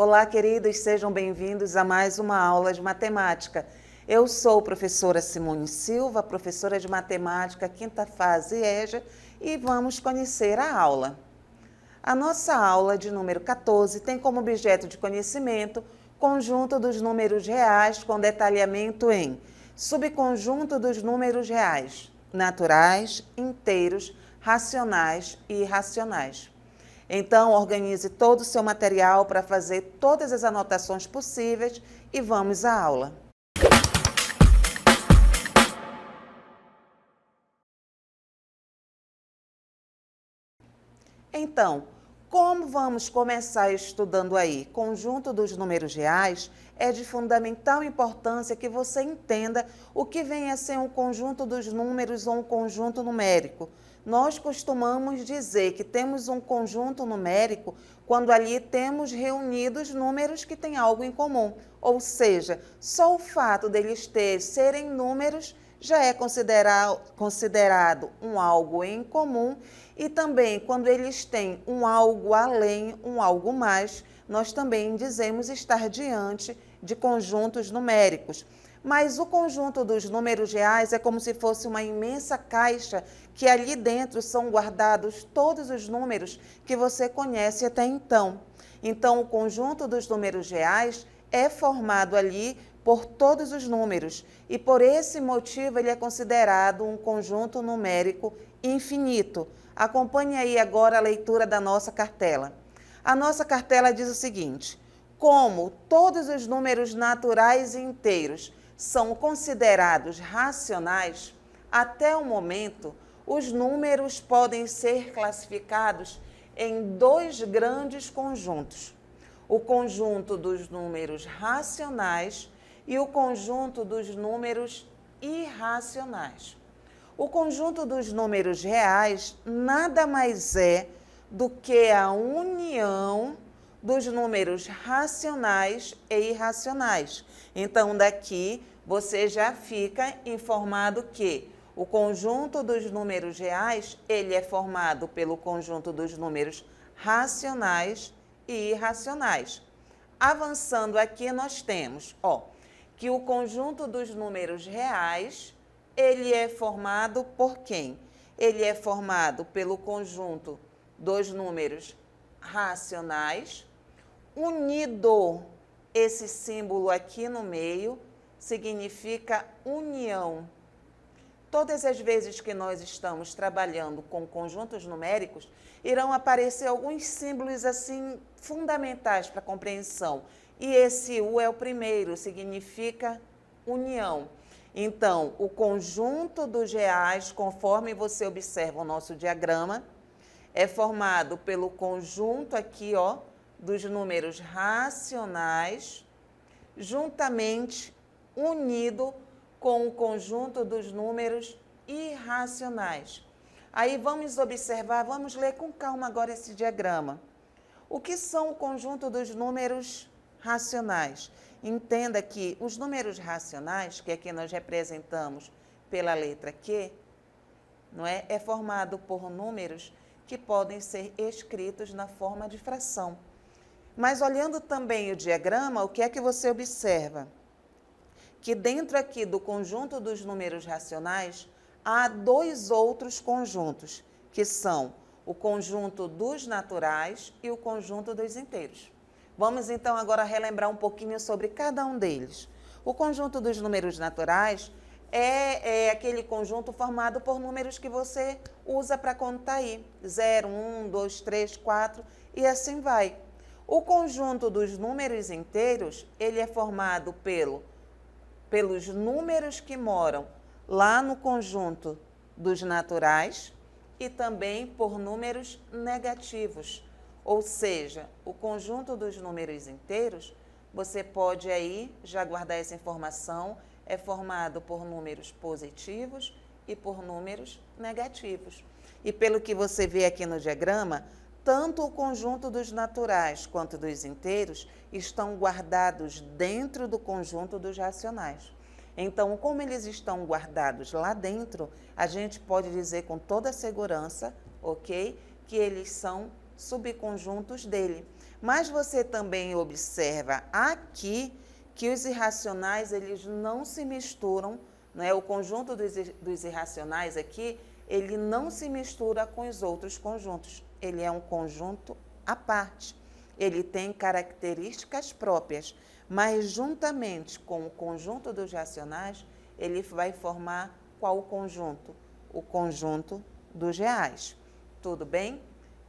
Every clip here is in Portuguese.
Olá, queridos, sejam bem-vindos a mais uma aula de matemática. Eu sou a professora Simone Silva, professora de matemática, quinta fase EJA, e vamos conhecer a aula. A nossa aula de número 14 tem como objeto de conhecimento conjunto dos números reais com detalhamento em subconjunto dos números reais, naturais, inteiros, racionais e irracionais. Então, organize todo o seu material para fazer todas as anotações possíveis e vamos à aula. Então, como vamos começar estudando aí? Conjunto dos números reais é de fundamental importância que você entenda o que vem a ser um conjunto dos números ou um conjunto numérico. Nós costumamos dizer que temos um conjunto numérico quando ali temos reunidos números que têm algo em comum, ou seja, só o fato deles serem números já é considerado um algo em comum, e também quando eles têm um algo além, um algo mais, nós também dizemos estar diante de conjuntos numéricos. Mas o conjunto dos números reais é como se fosse uma imensa caixa que ali dentro são guardados todos os números que você conhece até então. Então, o conjunto dos números reais é formado ali por todos os números e por esse motivo ele é considerado um conjunto numérico infinito. Acompanhe aí agora a leitura da nossa cartela. A nossa cartela diz o seguinte: como todos os números naturais e inteiros são considerados racionais, até o momento, os números podem ser classificados em dois grandes conjuntos: o conjunto dos números racionais e o conjunto dos números irracionais. O conjunto dos números reais nada mais é do que a união dos números racionais e irracionais. Então, daqui você já fica informado que o conjunto dos números reais, ele é formado pelo conjunto dos números racionais e irracionais. Avançando aqui, nós temos, que o conjunto dos números reais, ele é formado por quem? Ele é formado pelo conjunto dos números racionais, unido, esse símbolo aqui no meio, significa união. Todas as vezes que nós estamos trabalhando com conjuntos numéricos, irão aparecer alguns símbolos assim fundamentais para a compreensão. E esse U é o primeiro, significa união. Então, o conjunto dos reais, conforme você observa o nosso diagrama, é formado pelo conjunto aqui, dos números racionais, juntamente unido com o conjunto dos números irracionais. Aí vamos observar, vamos ler com calma agora esse diagrama. O que são o conjunto dos números racionais? Entenda que os números racionais, que aqui nós representamos pela letra Q, não é? É formado por números que podem ser escritos na forma de fração. Mas olhando também o diagrama, o que é que você observa? Que dentro aqui do conjunto dos números racionais, há dois outros conjuntos, que são o conjunto dos naturais e o conjunto dos inteiros. Vamos então agora relembrar um pouquinho sobre cada um deles. O conjunto dos números naturais é aquele conjunto formado por números que você usa para contar aí. 0, 1, 2, 3, 4 e assim vai. O conjunto dos números inteiros, ele é formado pelos números que moram lá no conjunto dos naturais e também por números negativos. Ou seja, o conjunto dos números inteiros, você pode aí já guardar essa informação, é formado por números positivos e por números negativos. E pelo que você vê aqui no diagrama, tanto o conjunto dos naturais quanto dos inteiros estão guardados dentro do conjunto dos racionais. Então, como eles estão guardados lá dentro, a gente pode dizer com toda segurança, ok, que eles são subconjuntos dele. Mas você também observa aqui que os irracionais, eles não se misturam, né? O conjunto dos irracionais aqui, ele não se mistura com os outros conjuntos. Ele é um conjunto à parte. Ele tem características próprias, mas juntamente com o conjunto dos racionais, ele vai formar qual conjunto? O conjunto dos reais. Tudo bem?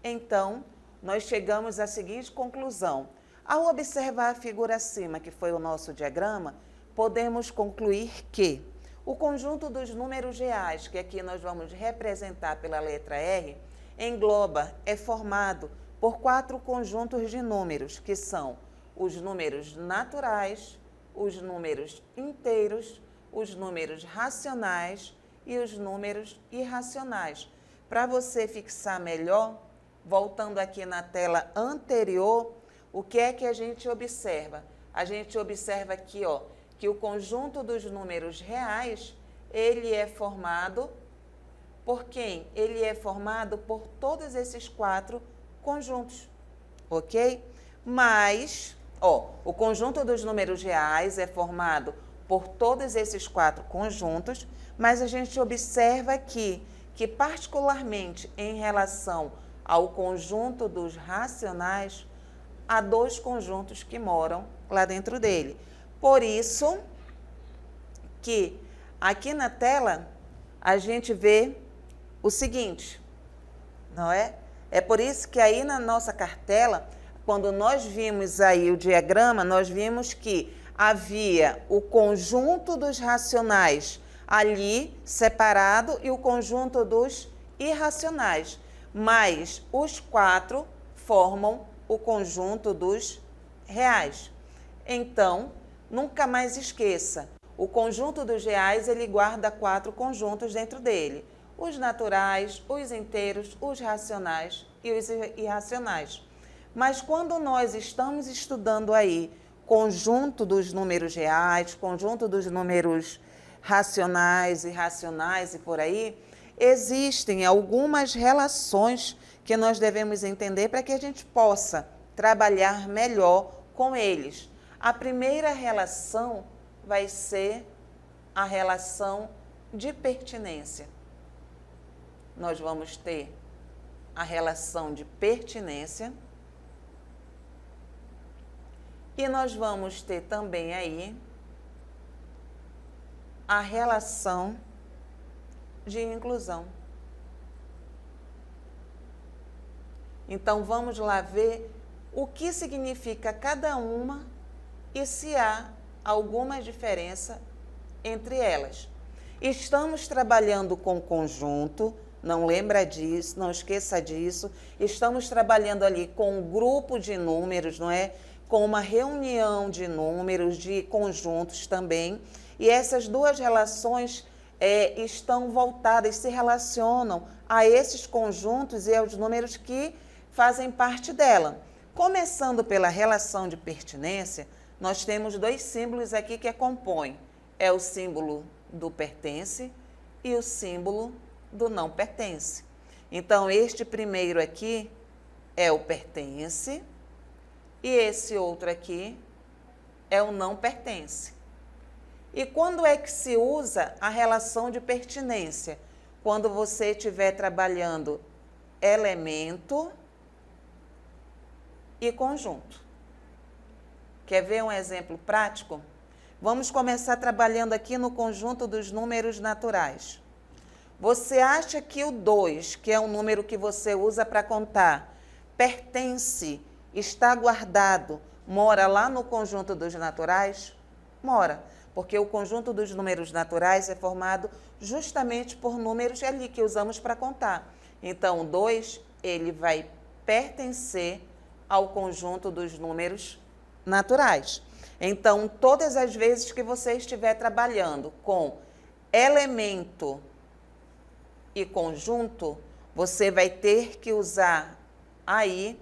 Então, nós chegamos à seguinte conclusão. Ao observar a figura acima, que foi o nosso diagrama, podemos concluir que o conjunto dos números reais, que aqui nós vamos representar pela letra R, engloba, é formado por 4 conjuntos de números, que são os números naturais, os números inteiros, os números racionais e os números irracionais. Para você fixar melhor, voltando aqui na tela anterior, o que é que a gente observa? A gente observa aqui, ó, que o conjunto dos números reais, ele é formado por quem? Ele é formado por todos esses 4 conjuntos, ok? Mas, ó, o conjunto dos números reais é formado por todos esses 4 conjuntos, mas a gente observa aqui que particularmente em relação ao conjunto dos racionais, há 2 conjuntos que moram lá dentro dele. Por isso que aqui na tela a gente vê o seguinte, não é? É por isso que aí na nossa cartela, quando nós vimos aí o diagrama, nós vimos que havia o conjunto dos racionais ali separado e o conjunto dos irracionais, mas os 4 formam o conjunto dos reais. Então, nunca mais esqueça, o conjunto dos reais, ele guarda 4 conjuntos dentro dele. Os naturais, os inteiros, os racionais e os irracionais. Mas quando nós estamos estudando aí conjunto dos números reais, conjunto dos números racionais, irracionais e por aí, existem algumas relações que nós devemos entender para que a gente possa trabalhar melhor com eles. A primeira relação vai ser a relação de pertinência. Nós vamos ter a relação de pertinência e nós vamos ter também aí a relação de inclusão. Então, vamos lá ver o que significa cada uma e se há alguma diferença entre elas. Estamos trabalhando com conjunto, não lembra disso, não esqueça disso. Estamos trabalhando ali com um grupo de números, não é? Com uma reunião de números, de conjuntos também. E essas 2 relações estão voltadas, se relacionam a esses conjuntos e aos números que fazem parte dela. Começando pela relação de pertinência, nós temos 2 símbolos aqui que a compõem. É o símbolo do pertence e o símbolo do não pertence. Então, este primeiro aqui é o pertence e esse outro aqui é o não pertence. E quando é que se usa a relação de pertinência? Quando você estiver trabalhando elemento e conjunto. Quer ver um exemplo prático? Vamos começar trabalhando aqui no conjunto dos números naturais. Você acha que o 2, que é um número que você usa para contar, pertence, está guardado, mora lá no conjunto dos naturais? Mora, porque o conjunto dos números naturais é formado justamente por números ali que usamos para contar. Então, o 2, ele vai pertencer ao conjunto dos números naturais. Então, todas as vezes que você estiver trabalhando com elemento e conjunto, você vai ter que usar aí,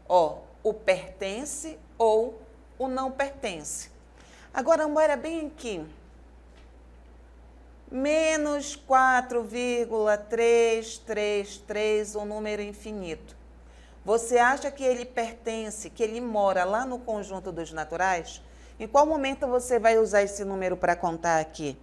ó, o pertence ou o não pertence. Agora, olha bem aqui. Menos 4,333, um número infinito. Você acha que ele pertence, que ele mora lá no conjunto dos naturais? Em qual momento você vai usar esse número para contar aqui?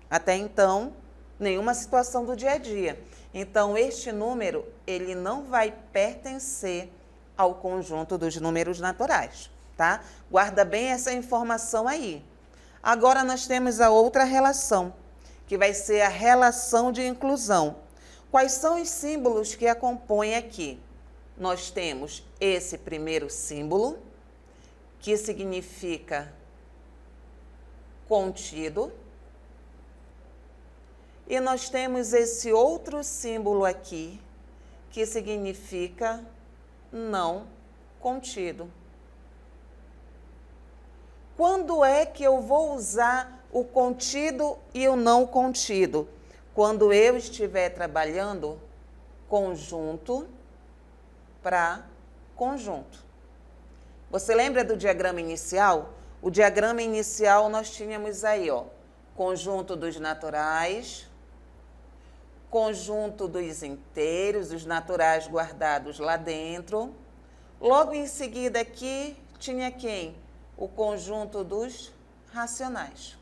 Até então, nenhuma situação do dia a dia. Então, este número, ele não vai pertencer ao conjunto dos números naturais, tá? Guarda bem essa informação aí. Agora, nós temos a outra relação, que vai ser a relação de inclusão. Quais são os símbolos que a compõem aqui? Nós temos esse primeiro símbolo, que significa contido. E nós temos esse outro símbolo aqui, que significa não contido. Quando é que eu vou usar o contido e o não contido? Quando eu estiver trabalhando conjunto para conjunto. Você lembra do diagrama inicial? O diagrama inicial nós tínhamos aí, ó, conjunto dos naturais, conjunto dos inteiros, os naturais guardados lá dentro. Logo em seguida aqui tinha quem? O conjunto dos racionais.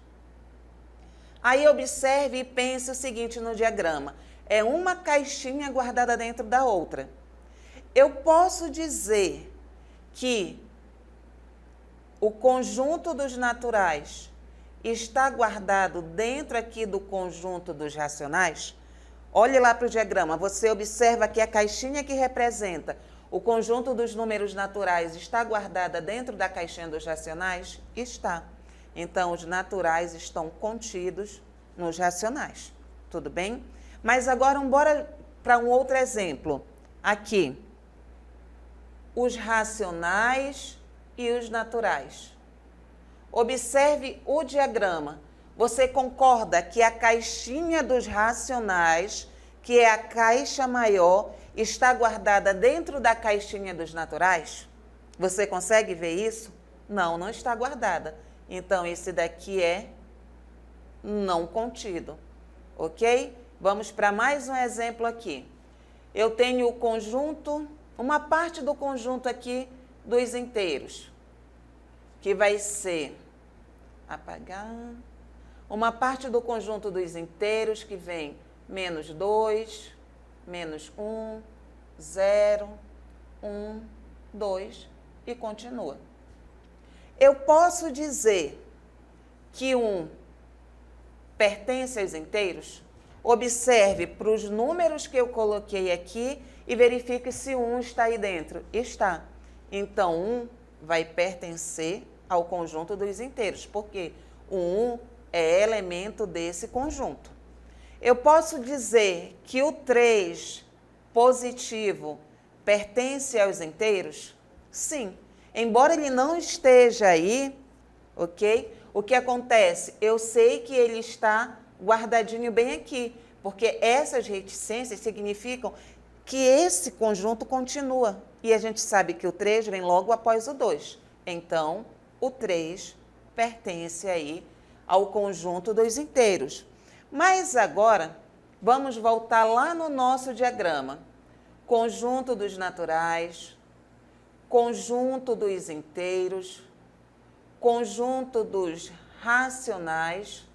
Aí observe e pense o seguinte no diagrama. É uma caixinha guardada dentro da outra. Eu posso dizer que o conjunto dos naturais está guardado dentro aqui do conjunto dos racionais? Olhe lá para o diagrama, você observa que a caixinha que representa o conjunto dos números naturais está guardada dentro da caixinha dos racionais? Está. Então, os naturais estão contidos nos racionais. Tudo bem? Mas agora, bora para um outro exemplo. Aqui, os racionais e os naturais. Observe o diagrama. Você concorda que a caixinha dos racionais, que é a caixa maior, está guardada dentro da caixinha dos naturais? Você consegue ver isso? Não, não está guardada. Então, esse daqui é não contido, ok? Vamos para mais um exemplo aqui. Eu tenho o conjunto, uma parte do conjunto aqui dos inteiros, que vai ser, apagar, uma parte do conjunto dos inteiros que vem menos 2, menos 1, 0, 1, 2 e continua. Eu posso dizer que 1 pertence aos inteiros? Observe para os números que eu coloquei aqui e verifique se 1 está aí dentro. Está. Então, 1 vai pertencer ao conjunto dos inteiros, porque o 1 é elemento desse conjunto. Eu posso dizer que o 3 positivo pertence aos inteiros? Sim. Embora ele não esteja aí, ok? O que acontece? Eu sei que ele está guardadinho bem aqui, porque essas reticências significam que esse conjunto continua. E a gente sabe que o 3 vem logo após o 2. Então, o 3 pertence aí ao conjunto dos inteiros. Mas agora, vamos voltar lá no nosso diagrama. Conjunto dos naturais, conjunto dos inteiros, conjunto dos racionais,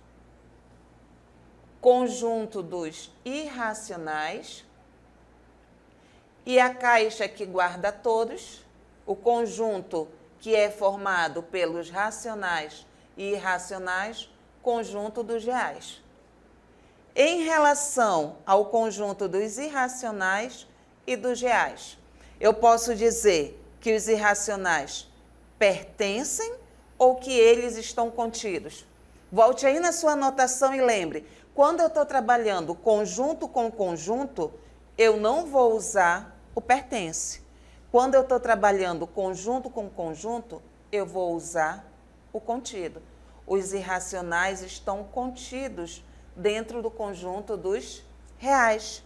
conjunto dos irracionais e a caixa que guarda todos, o conjunto que é formado pelos racionais e irracionais, conjunto dos reais. Em relação ao conjunto dos irracionais e dos reais, eu posso dizer que os irracionais pertencem ou que eles estão contidos? Volte aí na sua anotação e lembre, quando eu estou trabalhando conjunto com conjunto, eu não vou usar o pertence. Quando eu estou trabalhando conjunto com conjunto, eu vou usar o contido. Os irracionais estão contidos dentro do conjunto dos reais.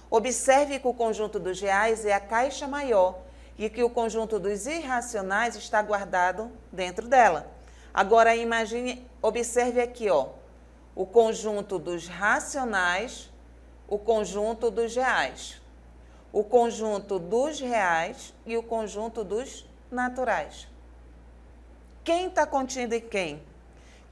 Observe que o conjunto dos reais é a caixa maior e que o conjunto dos irracionais está guardado dentro dela. Agora imagine, observe aqui, ó, o conjunto dos racionais, o conjunto dos reais. o conjunto dos reais e o conjunto dos naturais. Quem está contido em quem?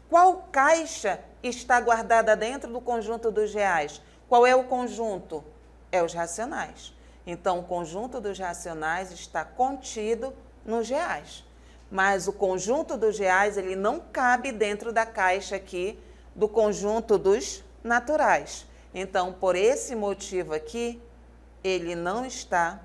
Qual caixa está guardada dentro do conjunto dos reais? Qual é o conjunto? É os racionais. Então, o conjunto dos racionais está contido nos reais. Mas o conjunto dos reais, ele não cabe dentro da caixa aqui do conjunto dos naturais. Então, por esse motivo aqui, ele não está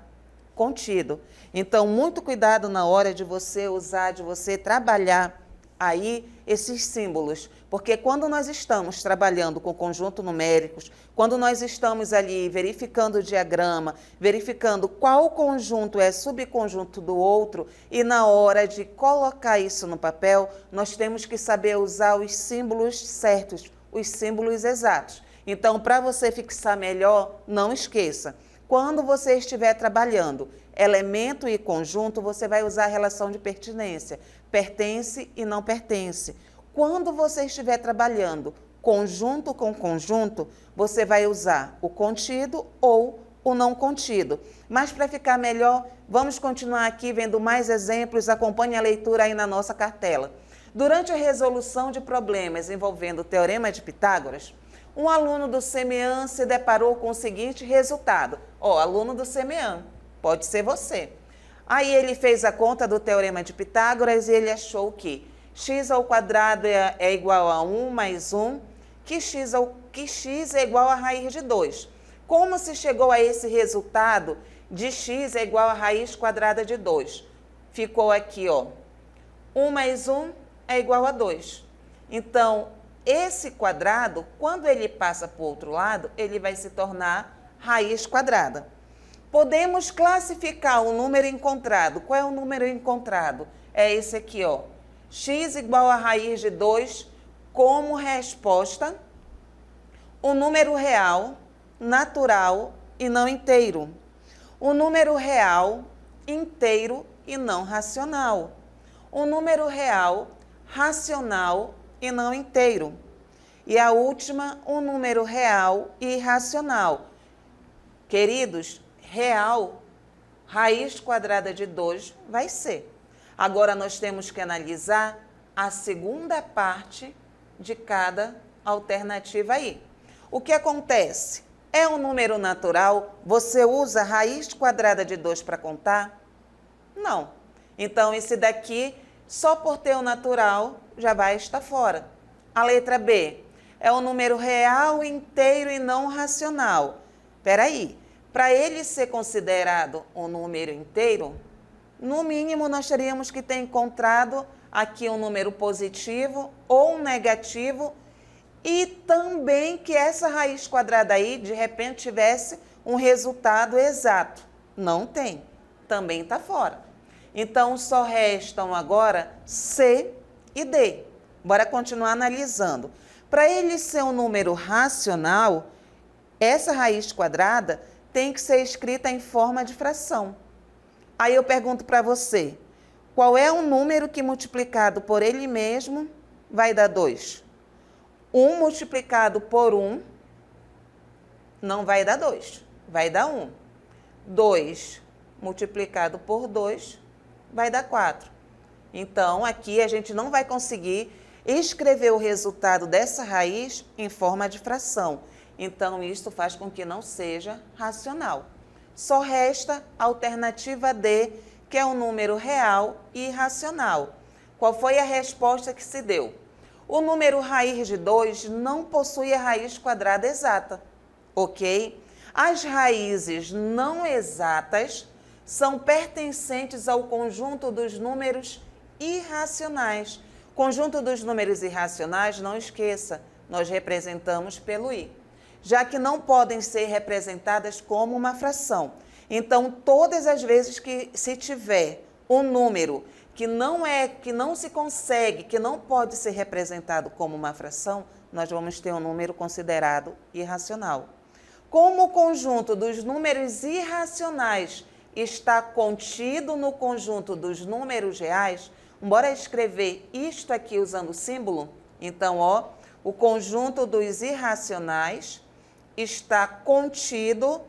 contido. Então, muito cuidado na hora de você usar, de você trabalhar aí esses símbolos, porque quando nós estamos trabalhando com conjuntos numéricos, quando nós estamos ali verificando o diagrama, verificando qual conjunto é subconjunto do outro, e na hora de colocar isso no papel, nós temos que saber usar os símbolos certos, os símbolos exatos. Então, para você fixar melhor, não esqueça, quando você estiver trabalhando elemento e conjunto, você vai usar a relação de pertinência, pertence e não pertence. Quando você estiver trabalhando conjunto com conjunto, você vai usar o contido ou o não contido. Mas para ficar melhor, vamos continuar aqui vendo mais exemplos, acompanhe a leitura aí na nossa cartela. Durante a resolução de problemas envolvendo o Teorema de Pitágoras, um aluno do SEMEAN se deparou com o seguinte resultado. Aluno do SEMEAN, pode ser você. Aí ele fez a conta do Teorema de Pitágoras e ele achou que x ao quadrado é igual a 1 mais 1, que x é igual a raiz de 2. Como se chegou a esse resultado de x é igual a raiz quadrada de 2? Ficou aqui, 1 mais 1 é igual a 2. Então, esse quadrado, quando ele passa para o outro lado, ele vai se tornar raiz quadrada. Podemos classificar o número encontrado. Qual é o número encontrado? É esse aqui, x igual a raiz de 2, como resposta, o número real, natural e não inteiro. O número real, inteiro e não racional. O número real, racional e não inteiro. E a última, um número real e irracional. Queridos, real, raiz quadrada de 2 vai ser. Agora nós temos que analisar a segunda parte de cada alternativa aí. O que acontece? É um número natural? Você usa raiz quadrada de 2 para contar? Não. Então, esse daqui, só por ter o natural, já vai estar fora. A letra B é um número real, inteiro e não racional. Espera aí, para ele ser considerado um número inteiro, no mínimo nós teríamos que ter encontrado aqui um número positivo ou um negativo e também que essa raiz quadrada aí, de repente, tivesse um resultado exato. Não tem, também está fora. Então, só restam agora C e D. Bora continuar analisando. Para ele ser um número racional, essa raiz quadrada tem que ser escrita em forma de fração. Aí eu pergunto para você, qual é o número que multiplicado por ele mesmo vai dar 2? 1 multiplicado por 1 não vai dar 2, vai dar 1. 2 multiplicado por 2 vai dar 4. Então, aqui a gente não vai conseguir escrever o resultado dessa raiz em forma de fração. Então, isso faz com que não seja racional. Só resta a alternativa D, que é um número real e irracional. Qual foi a resposta que se deu? O número raiz de 2 não possui a raiz quadrada exata, ok? As raízes não exatas são pertencentes ao conjunto dos números irracionais. Conjunto dos números irracionais, não esqueça, nós representamos pelo i, já que não podem ser representadas como uma fração. Então, todas as vezes que se tiver um número que não se consegue, que não pode ser representado como uma fração, nós vamos ter um número considerado irracional. Como o conjunto dos números irracionais está contido no conjunto dos números reais, bora escrever isto aqui usando o símbolo? Então, o conjunto dos irracionais está contido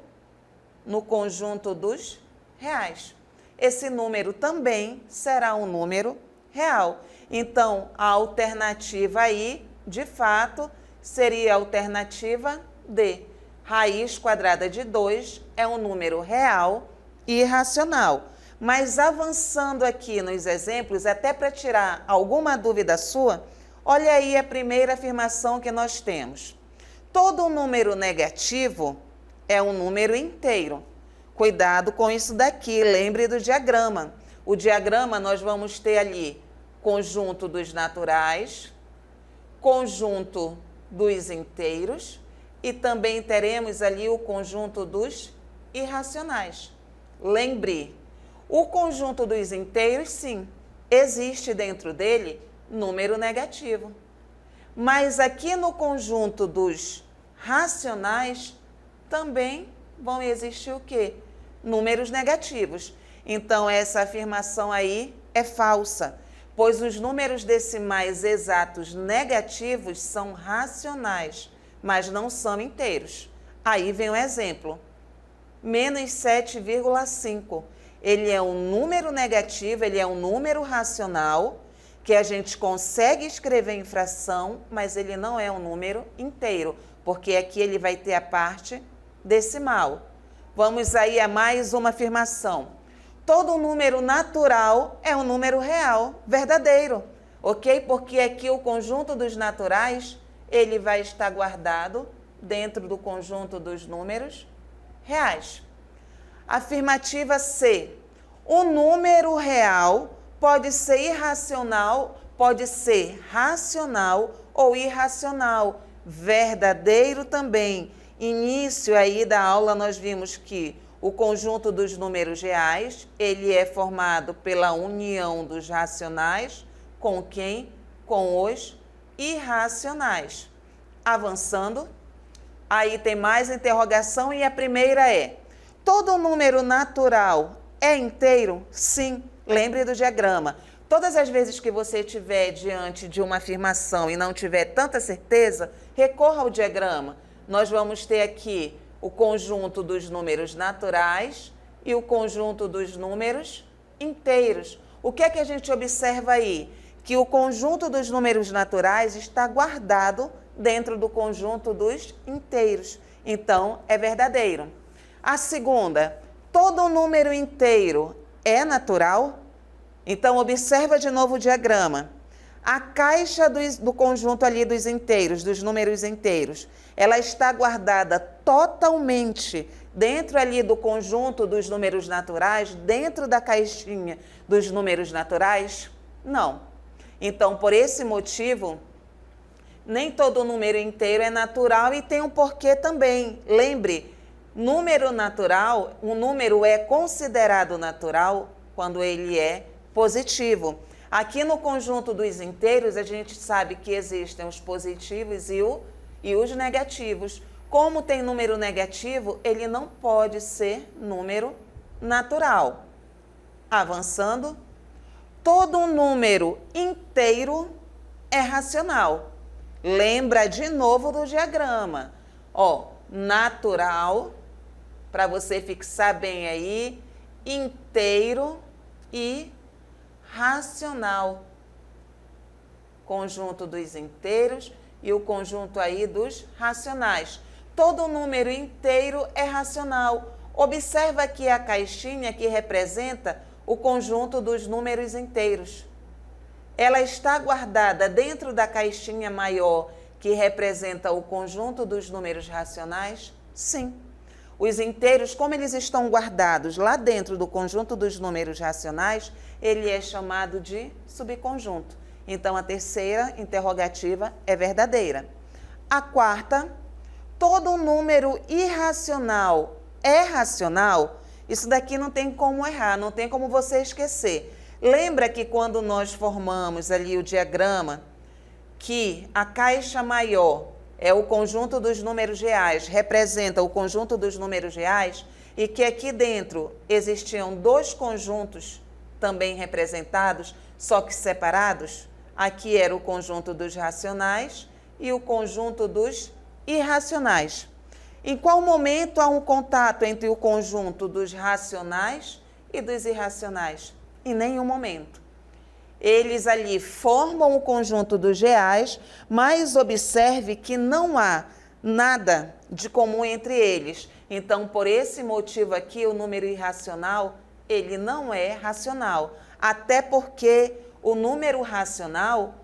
no conjunto dos reais. Esse número também será um número real. Então, a alternativa aí, de fato, seria a alternativa D. Raiz quadrada de 2 é um número real e irracional. Mas avançando aqui nos exemplos, até para tirar alguma dúvida sua, olha aí a primeira afirmação que nós temos. Todo número negativo é um número inteiro. Cuidado com isso daqui, lembre do diagrama. O diagrama nós vamos ter ali conjunto dos naturais, conjunto dos inteiros e também teremos ali o conjunto dos irracionais. Lembre, o conjunto dos inteiros, sim, existe dentro dele número negativo. Mas aqui no conjunto dos racionais também vão existir o quê? Números negativos. Então, essa afirmação aí é falsa, pois os números decimais exatos negativos são racionais, mas não são inteiros. Aí vem um exemplo. Menos 7,5. Ele é um número negativo, ele é um número racional, que a gente consegue escrever em fração, mas ele não é um número inteiro, porque aqui ele vai ter a parte decimal. Vamos aí a mais uma afirmação. Todo número natural é um número real, verdadeiro, ok? Porque aqui o conjunto dos naturais, ele vai estar guardado dentro do conjunto dos números reais. Afirmativa C. O número real pode ser irracional, pode ser racional ou irracional, verdadeiro também. Início aí da aula nós vimos que o conjunto dos números reais, ele é formado pela união dos racionais com quem? Com os irracionais. Avançando, aí tem mais interrogação e a primeira é: todo número natural é inteiro? Sim. Lembre do diagrama. Todas as vezes que você estiver diante de uma afirmação e não tiver tanta certeza, recorra ao diagrama. Nós vamos ter aqui o conjunto dos números naturais e o conjunto dos números inteiros. O que é que a gente observa aí? Que o conjunto dos números naturais está guardado dentro do conjunto dos inteiros. Então, é verdadeiro. A segunda, todo número inteiro é natural? Então, observa de novo o diagrama. A caixa do conjunto ali dos inteiros, dos números inteiros, ela está guardada totalmente dentro ali do conjunto dos números naturais, dentro da caixinha dos números naturais? Não. Então, por esse motivo, nem todo número inteiro é natural e tem um porquê também. Lembre, número natural, um número é considerado natural quando ele é positivo. Aqui no conjunto dos inteiros, a gente sabe que existem os positivos e os negativos. Como tem número negativo, ele não pode ser número natural. Avançando, todo número inteiro é racional. Lembra de novo do diagrama. Ó, natural, para você fixar bem aí, inteiro e racional. Conjunto dos inteiros e o conjunto aí dos racionais. Todo número inteiro é racional. Observa aqui a caixinha que representa o conjunto dos números inteiros. Ela está guardada dentro da caixinha maior que representa o conjunto dos números racionais? Sim. Os inteiros, como eles estão guardados lá dentro do conjunto dos números racionais, ele é chamado de subconjunto. Então, a terceira interrogativa é verdadeira. A quarta, todo número irracional é racional? Isso daqui não tem como errar, não tem como você esquecer. Lembra que quando nós formamos ali o diagrama, que a caixa maior é o conjunto dos números reais, representa o conjunto dos números reais, e que aqui dentro existiam dois conjuntos também representados, só que separados. Aqui era o conjunto dos racionais e o conjunto dos irracionais. Em qual momento há um contato entre o conjunto dos racionais e dos irracionais? Em nenhum momento. Eles ali formam o conjunto dos reais, mas observe que não há nada de comum entre eles. Então, por esse motivo aqui, o número irracional, ele não é racional. Até porque o número racional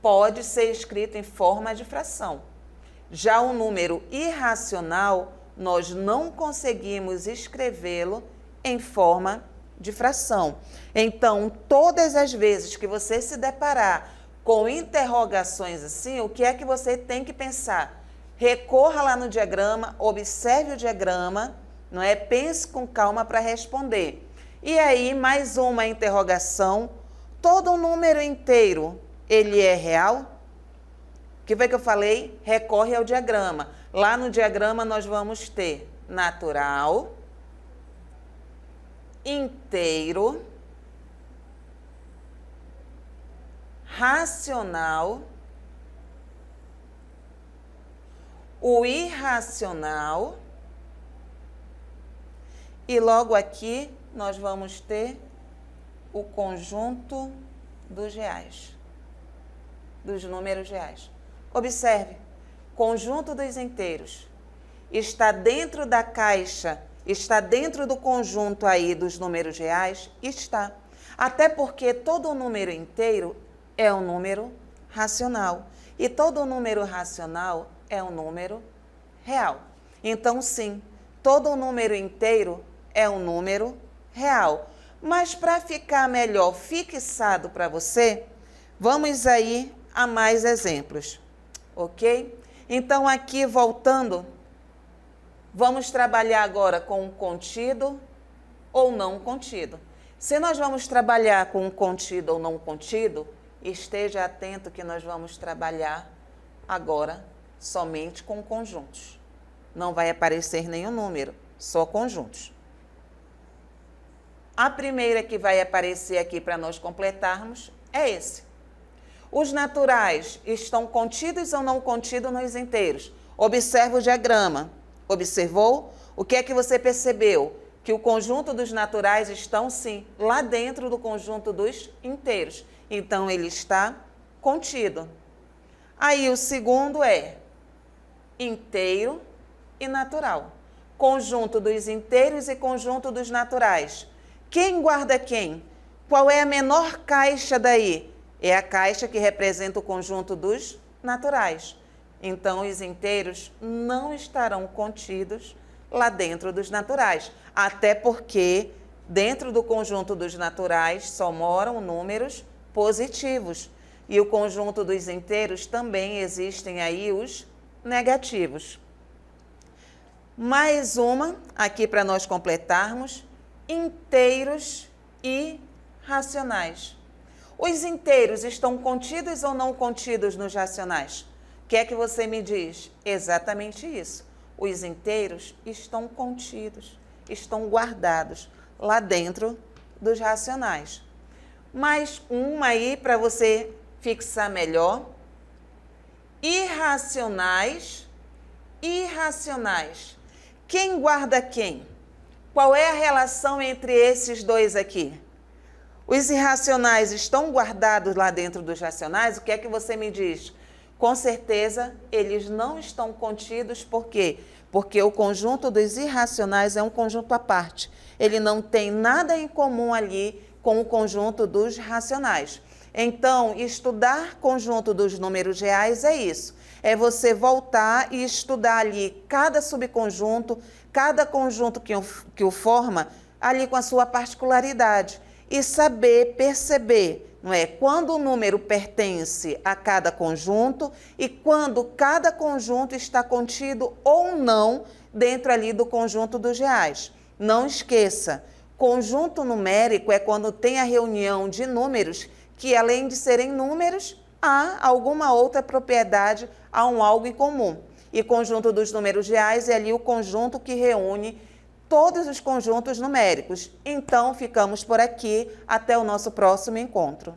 pode ser escrito em forma de fração. Já o número irracional, nós não conseguimos escrevê-lo em forma de fração. Então, todas as vezes que você se deparar com interrogações assim, o que é que você tem que pensar? Recorra lá no diagrama, observe o diagrama, não é? Pense com calma para responder. E aí, mais uma interrogação. Todo número inteiro, ele é real? O que foi que eu falei? Recorre ao diagrama. Lá no diagrama nós vamos ter natural, inteiro, racional, o irracional e logo aqui nós vamos ter o conjunto dos reais, dos números reais. Observe, conjunto dos inteiros está dentro da caixa, está dentro do conjunto aí dos números reais? Está. Até porque todo número inteiro é um número racional. E todo número racional é um número real. Então, sim, todo número inteiro é um número real. Mas para ficar melhor fixado para você, vamos aí a mais exemplos, ok? Então, aqui voltando, vamos trabalhar agora com o contido ou não contido. Se nós vamos trabalhar com o contido ou não contido, esteja atento que nós vamos trabalhar agora somente com conjuntos. Não vai aparecer nenhum número, só conjuntos. A primeira que vai aparecer aqui para nós completarmos é esse. Os naturais estão contidos ou não contidos nos inteiros? Observa o diagrama. Observou? O que é que você percebeu? Que o conjunto dos naturais estão, sim, lá dentro do conjunto dos inteiros. Então, ele está contido. Aí, o segundo é inteiro e natural. Conjunto dos inteiros e conjunto dos naturais. Quem guarda quem? Qual é a menor caixa daí? É a caixa que representa o conjunto dos naturais. Então, os inteiros não estarão contidos lá dentro dos naturais. Até porque, dentro do conjunto dos naturais, só moram números positivos. E o conjunto dos inteiros também existem aí os negativos. Mais uma, aqui para nós completarmos, inteiros e racionais. Os inteiros estão contidos ou não contidos nos racionais? O que é que você me diz? Exatamente isso. Os inteiros estão contidos, estão guardados lá dentro dos racionais. Mais uma aí para você fixar melhor. Irracionais, irracionais. Quem guarda quem? Qual é a relação entre esses dois aqui? Os irracionais estão guardados lá dentro dos racionais? O que é que você me diz? Com certeza, eles não estão contidos. Por quê? Porque o conjunto dos irracionais é um conjunto à parte. Ele não tem nada em comum ali com o conjunto dos racionais. Então, estudar conjunto dos números reais é isso. É você voltar e estudar ali cada subconjunto, cada conjunto que o forma, ali com a sua particularidade. E saber perceber, não é? Quando o número pertence a cada conjunto e quando cada conjunto está contido ou não dentro ali do conjunto dos reais. Não esqueça, conjunto numérico é quando tem a reunião de números que, além de serem números, há alguma outra propriedade, há um algo em comum. E conjunto dos números reais é ali o conjunto que reúne todos os conjuntos numéricos. Então, ficamos por aqui. Até o nosso próximo encontro.